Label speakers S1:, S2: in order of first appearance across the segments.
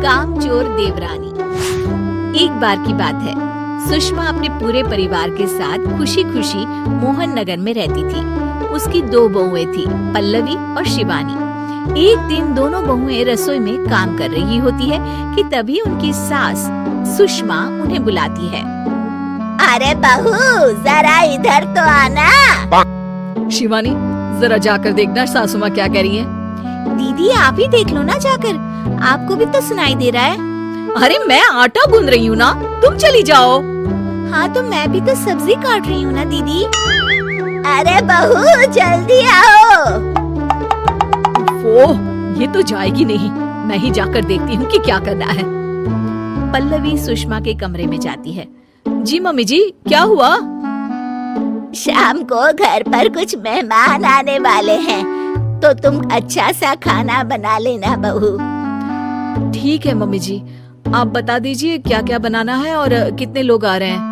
S1: कामचोर देवरानी। एक बार की बात है, सुषमा अपने पूरे परिवार के साथ खुशी खुशी मोहन नगर में रहती थी। उसकी 2 बहुएं थी, पल्लवी और शिवानी। एक दिन दोनों बहुएं रसोई में काम कर रही होती है कि तभी उनकी सास सुषमा उन्हें बुलाती है।
S2: अरे बहू, जरा इधर तो आना।
S1: शिवानी, जरा जाकर देखना सासू माँ क्या कह रही है।
S2: दीदी आप ही देख लो ना जाकर, आपको भी तो सुनाई दे रहा है।
S1: अरे मैं आटा गूंद रही हूँ ना, तुम चली जाओ।
S2: हाँ तो मैं भी तो सब्जी काट रही हूँ ना दीदी। अरे बहू जल्दी आओ।
S1: ओह, ये तो जाएगी नहीं, मैं ही जाकर देखती हूँ कि क्या करना है। पल्लवी सुषमा के कमरे में जाती है। जी मम्मी जी, क्या हुआ?
S2: शाम को घर पर कुछ मेहमान आने वाले हैं, तो तुम अच्छा सा खाना बना लेना बहू।
S1: ठीक है मम्मी जी, आप बता दीजिए क्या क्या बनाना है और कितने लोग आ रहे हैं।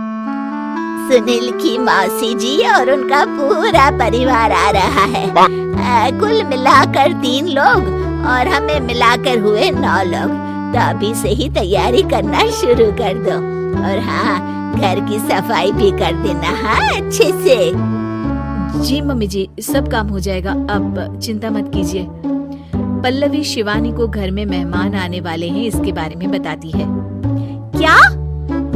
S2: सुनील की मौसी जी और उनका पूरा परिवार आ रहा है। कुल मिलाकर 3 लोग और हमें मिलाकर हुए 9 लोग। तो अभी से ही तैयारी करना शुरू कर दो। और हाँ, घर की सफाई भी कर देना, हाँ अच्छे से।
S1: जी मम्मी जी, सब काम हो जाएगा, आप चिंता मत कीजिए। पल्लवी शिवानी को घर में मेहमान आने वाले हैं इसके बारे में बताती है।
S2: क्या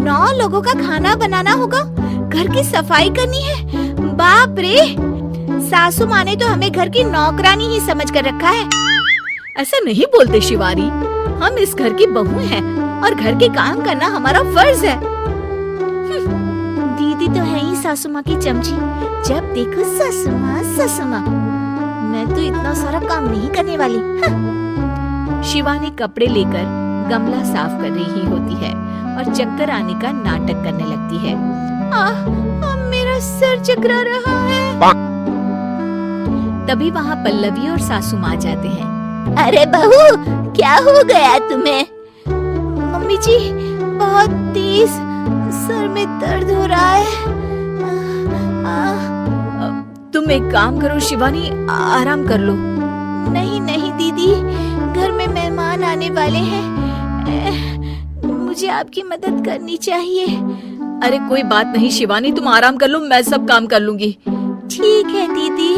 S2: 9 लोगों का खाना बनाना होगा, घर की सफाई करनी है? बाप रे, सासू माँ ने तो हमें घर की नौकरानी ही समझ कर रखा है।
S1: ऐसा नहीं बोलते शिवानी, हम इस घर की बहू हैं और घर के काम करना हमारा फर्ज है।
S2: दीदी तो है ही सासू माँ की चमची, जब देखो सासू माँ सासू माँ। मैं तो इतना सारा काम नहीं करने वाली।
S1: शिवानी कपड़े लेकर गमला साफ कर रही होती है और चक्कर आने का नाटक करने लगती है।
S2: मेरा सर चकरा रहा है।
S1: तभी वहाँ पल्लवी और सासू माँ जाते हैं।
S2: अरे बहू, क्या हो गया तुम्हें?
S1: मम्मी जी, बहुत तेज सर में दर्द हो रहा है। तुम एक काम करो शिवानी, आराम कर लो।
S2: नहीं नहीं दीदी, घर में मेहमान आने वाले हैं, मुझे आपकी मदद करनी चाहिए।
S1: अरे कोई बात नहीं शिवानी, तुम आराम कर लो, मैं सब काम कर लूंगी।
S2: ठीक है दीदी,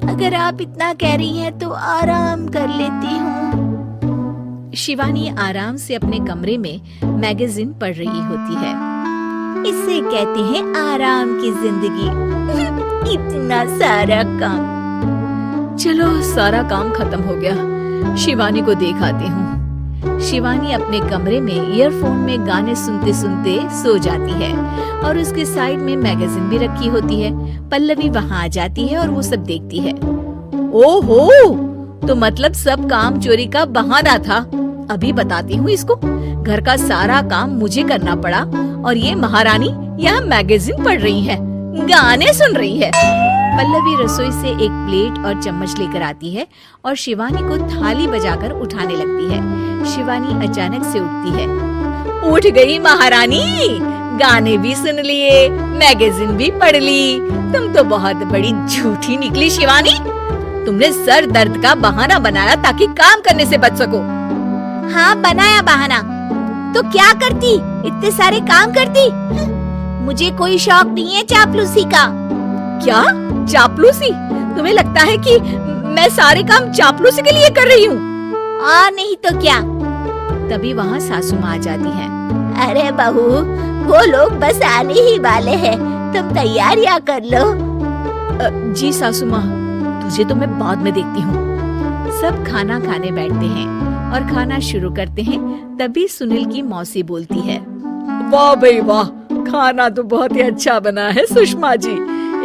S2: अगर आप इतना कह रही हैं तो आराम कर लेती हूँ।
S1: शिवानी आराम से अपने कमरे में मैगजीन पढ़ रही होती है।
S2: इसे कहते हैं आराम की जिंदगी। इतना सारा काम।
S1: चलो सारा काम खत्म हो गया, शिवानी को देख आती हूँ। शिवानी अपने कमरे में ईयरफोन में गाने सुनते सुनते सो जाती है और उसके साइड में मैगजीन भी रखी होती है। पल्लवी वहाँ आ जाती है और वो सब देखती है। ओहो, तो मतलब सब काम चोरी का बहाना था। अभी बताती हूँ इसको। घर का सारा काम मुझे करना पड़ा और ये महारानी यहाँ मैगजीन पढ़ रही है, गाने सुन रही है। पल्लवी रसोई से एक प्लेट और चम्मच लेकर आती है और शिवानी को थाली बजाकर उठाने लगती है। शिवानी अचानक से उठती है। उठ गई महारानी, गाने भी सुन लिए, मैगजीन भी पढ़ ली। तुम तो बहुत बड़ी झूठी निकली शिवानी। तुमने सर दर्द का बहाना बनाया ताकि काम करने से बच सको।
S2: हाँ बनाया बहाना, तो क्या करती, इतने सारे काम करती। मुझे कोई शौक नहीं है चापलूसी का।
S1: क्या चापलूसी? तुम्हें लगता है कि मैं सारे काम चापलूसी के लिए कर रही हूँ?
S2: और नहीं तो क्या।
S1: तभी वहाँ सासू माँ आ जाती है।
S2: अरे बहू, वो लोग बस आने ही वाले हैं, तुम तैयारियां कर लो।
S1: जी सासू माँ, तुझे तो मैं बाद में देखती हूँ। सब खाना खाने बैठते हैं और खाना शुरू करते हैं। तभी सुनील की मौसी बोलती है। वाह भाई वाह, खाना तो बहुत ही अच्छा बना है सुषमा जी,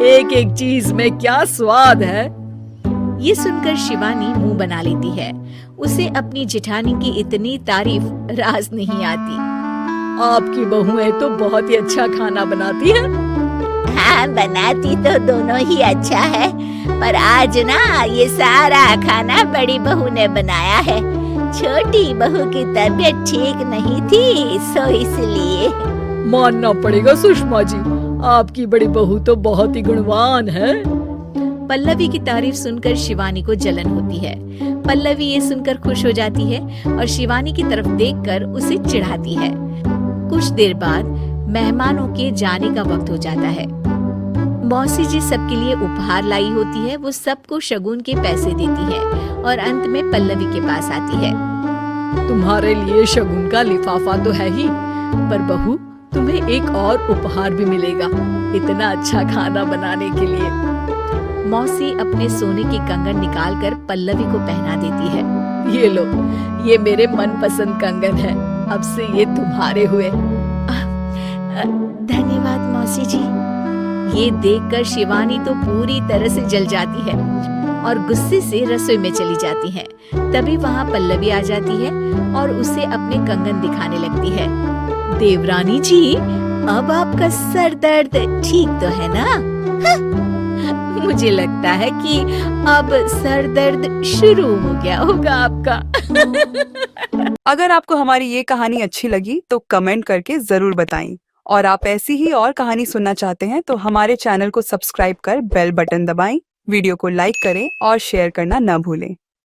S1: एक एक चीज में क्या स्वाद है। ये सुनकर शिवानी मुंह बना लेती है। उसे अपनी जेठानी की इतनी तारीफ रास नहीं आती। आपकी बहुएं तो बहुत ही अच्छा खाना बनाती हैं।
S2: हाँ बनाती तो दोनों ही अच्छा है, पर आज ना ये सारा खाना बड़ी बहू ने बनाया है। छोटी बहू की तबीयत ठीक नहीं थी, सो इसलिए।
S1: मानना पड़ेगा सुषमा जी, आपकी बड़ी बहू तो बहुत ही गुणवान है। पल्लवी की तारीफ सुनकर शिवानी को जलन होती है। पल्लवी ये सुनकर खुश हो जाती है और शिवानी की तरफ देखकर उसे चिढ़ाती है। कुछ देर बाद मेहमानों के जाने का वक्त हो जाता है। मौसी जी सबके लिए उपहार लाई होती है। वो सबको शगुन के पैसे देती है और अंत में पल्लवी के पास आती है।
S3: तुम्हारे लिए शगुन का लिफाफा तो है ही, पर बहू तुम्हें एक और उपहार भी मिलेगा इतना अच्छा खाना बनाने के लिए।
S1: मौसी अपने सोने के कंगन निकालकर पल्लवी को पहना देती है।
S3: ये लो, ये मेरे मनपसंद कंगन है, अब से ये तुम्हारे हुए।
S2: धन्यवाद मौसी जी।
S1: ये देखकर शिवानी तो पूरी तरह से जल जाती है और गुस्से से रसोई में चली जाती है। तभी वहाँ पल्लवी आ जाती है और उसे अपने कंगन दिखाने लगती है।
S2: देवरानी जी, अब आपका सर दर्द ठीक तो है ना?
S1: मुझे लगता है कि अब सर दर्द शुरू हो गया होगा आपका।
S4: अगर आपको हमारी ये कहानी अच्छी लगी तो कमेंट करके जरूर बताएं, और आप ऐसी ही और कहानी सुनना चाहते हैं तो हमारे चैनल को सब्सक्राइब कर बेल बटन दबाएं, वीडियो को लाइक करें और शेयर करना न भूलें।